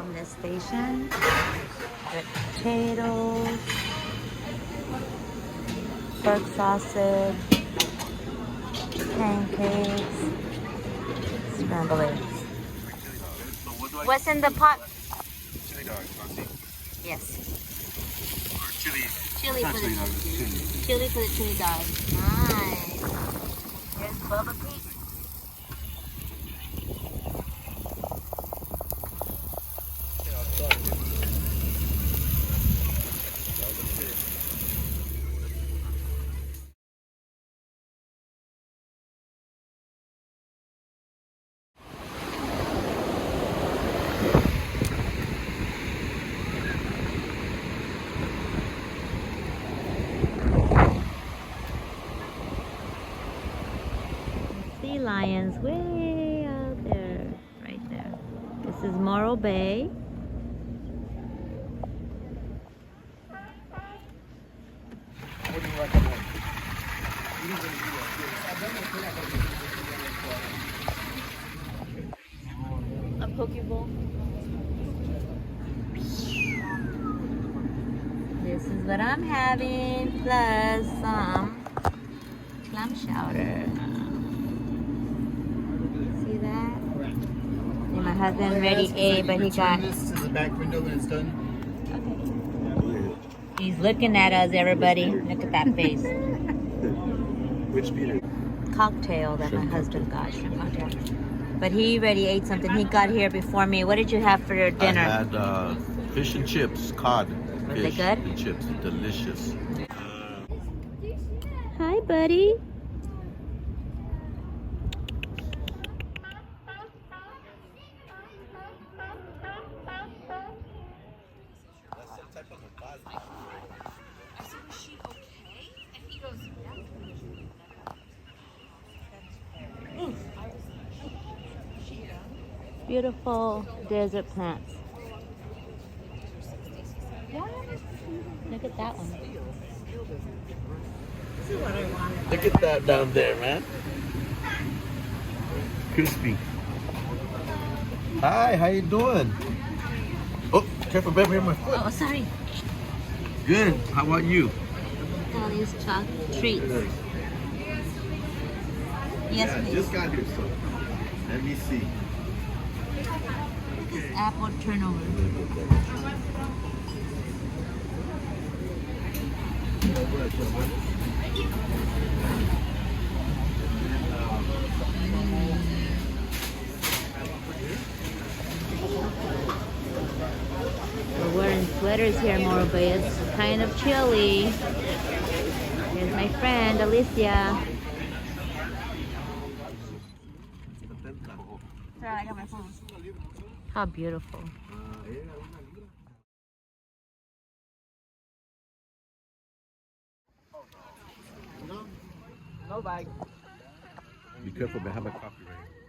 from this station. Got potatoes, pork sausage, pancakes, scrambled eggs. What's in the pot? Chili dog, Auntie. Yes. Or chili. Chili Not for chili the dog, it's chili. chili for the chili dog. Nice. There's Bubba Pete. Sea lions way out there, right there. This is Morro Bay. What do you recommend? A poke bowl. This is what I'm having, plus some clam chowder. See that? And my husband already ate, but he got. This to the back window when it's done. Okay. He's looking at us, everybody. Look at that face. Which Peter? Cocktail that Shrimp my husband got, shrimp cocktail. But he already ate something. He got here before me. What did you have for your dinner? I had fish and chips, cod. Was Fish it good? and chips, delicious. Hi, buddy. Beautiful desert plants. Look at that one. Look at that down there, man. Crispy. Hi, how you doing? Oh, careful, baby, my foot. Oh, sorry. Good. How about you? All these chocolate treats. Yes, Yeah, please. just got here, so let me see. This apple turnover. We're wearing sweaters here in Morro Bay. It's kind of chilly. Here's my friend Alicia. How beautiful. No bag. Be careful behind my coffee rain.